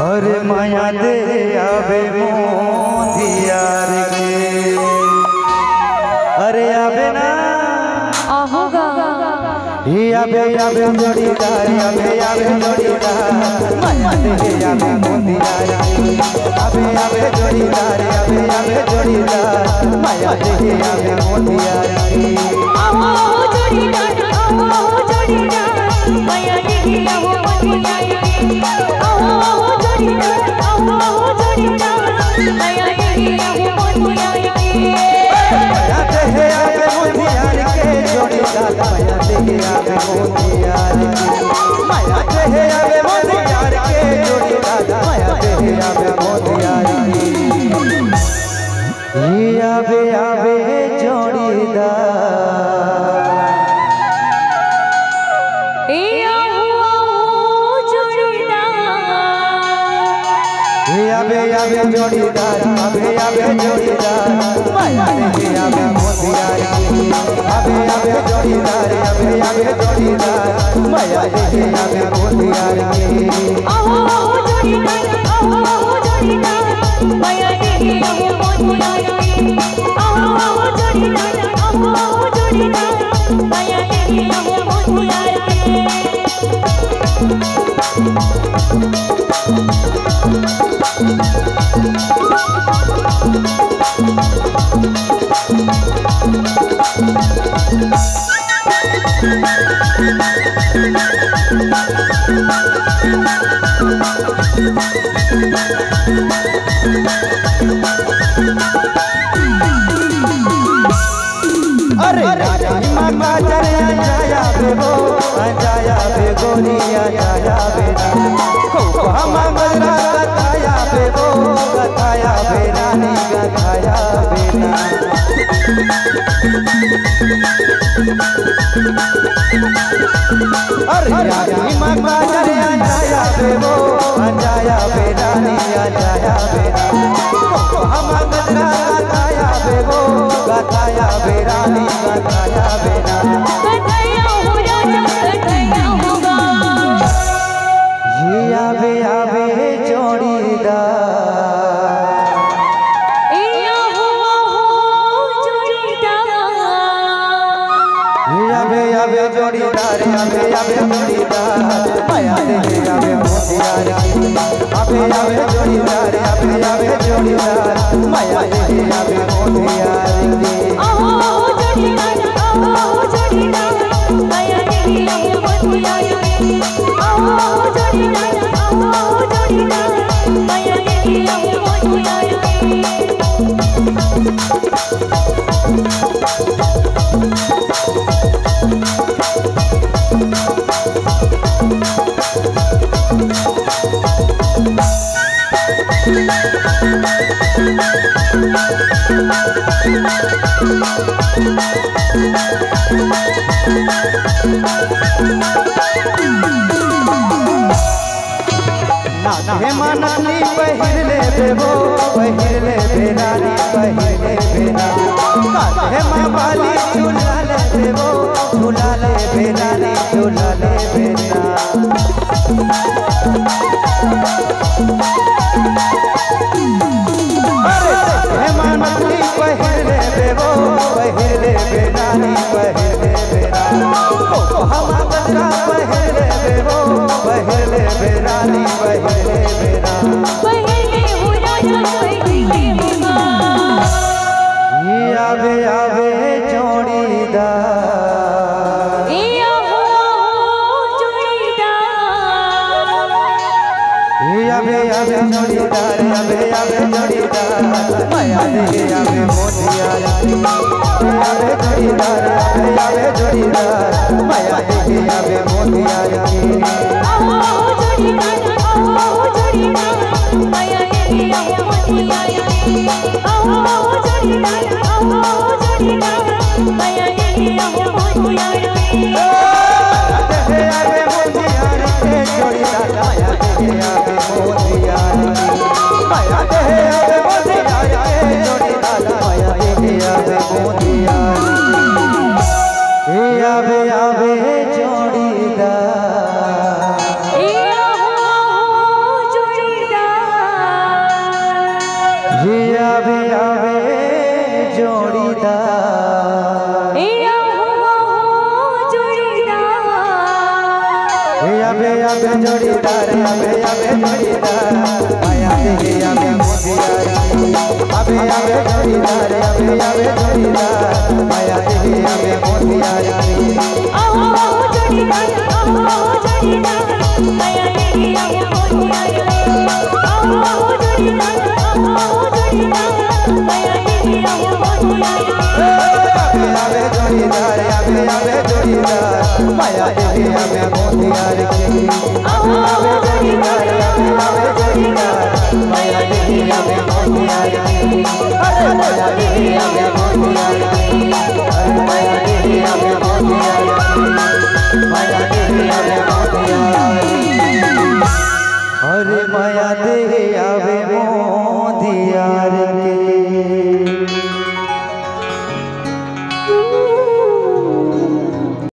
और माया दे आवे मोदियार के। अरे आवे ना आहोगा आवे आवे जोड़ीदार आवे आवे जोड़ीदार माया दे आवे मोदियार के। आवे आवे जोड़ीदार आवे आवे जोड़ीदार माया दे आवे मोदियार के। आओ जोड़ीदार माया दे आओ मोदियार के। आओ जोड़ीदार माया दे आओ मोदियार के। माया दे आवे मोदियार के जोड़ीदार माया दे आवे मोदियार के। माया दे आवे मोदियार के जोड़ीदार माया दे आवे मोदियार के। आवे आवे जोड़ीदार आवे आवे जोड़ीदार आवे आवे जोड़ीदार माया दे आवे मोदियार के। आवे आवे जोड़ीदार आवे आवे जोड़ीदार माया दे आवे मोदियार के। आओ जोड़ीदार माया दे आओ मोदियार के। आओ जोड़ीदार माया दे आओ मोदियार के। अरे मामा चले जाया बेबो जाया बेगोरिया जाया बेना हम मजरा गताया बेबो गताया बेरानी गताया बेना। अरे मामा चले जाया बेबो जाया बेरानी जाया बेना हम मजरा गताया बेबो गताया बेरानी गताया बेना। गताया हो राजा गताया होगा। ये आवे आवे जोड़ीदार आओ जोड़ीदार आवे आवे जोड़ीदार आवे आवे जोड़ीदार माया दे आवे मोदियार के। आवे आवे जोड़ीदार आवे आवे जोड़ीदार माया दे आवे मोदियार के। आओ जोड़ीदार माया दे आओ मोदियार के। आओ जोड़ीदार माया दे आओ मोदियार के। हेमानली पहिर ले बेबो पहिर ले बेरानी पहिर ले बेना हेमा बाली झूला ले बेबो झूला ले बेरानी झूला ले बेना। अरे हेमानली पहिर ले बेबो पहिर ले बेरानी पहिर ले बेना हम बजरा पहिर ले बेबो पहिर ले बेरानी पहिर ले बेना। पहले हो राजा पहले होगा। आवे आवे जोड़ीदार आओ जोड़ीदार आवे आवे जोड़ीदार आवे आवे जोड़ीदार माया दे आवे मोदियार के। आवे जोड़ीदार आवे आवे जोड़ीदार माया दे आवे मोदियार के। आओ जोड़ीदार माया दे आओ मोदियार के। आओ जोड़ीदार माया दे आओ मोदियार के। आवे मोदियार के जोड़ीदार माया दे आवे मोदियार के। माया देहे आवे मोदियार के जोड़ीदार माया देहे आवे मोदियार हे आवे आवे जोड़ीदार हे आवे आवे जोड़ीदार आवे आवे जोड़ीदार आवे आवे जोड़ीदार माया देहे आवे मोदियार आवे आवे जोड़ीदार आवे आवे जोड़ीदार माया देहे आवे मोदियार आओ आओ जोड़ीदार माया देहे आवे मोदियार आओ आओ जोड़ीदार माया देहे आवे मोदियार आवे आवे जोड़ीदार आवे आवे जोड़ीदार माया देहे आवे मोदियार आओ आओ जोड़ीदार आवे जोड़ीदार माया देहे आवे मोदियार अरे माया देहे आवे मोदियार अरे माया देहे आवे मोदियार माया देहे आवे मोदियार अरे माया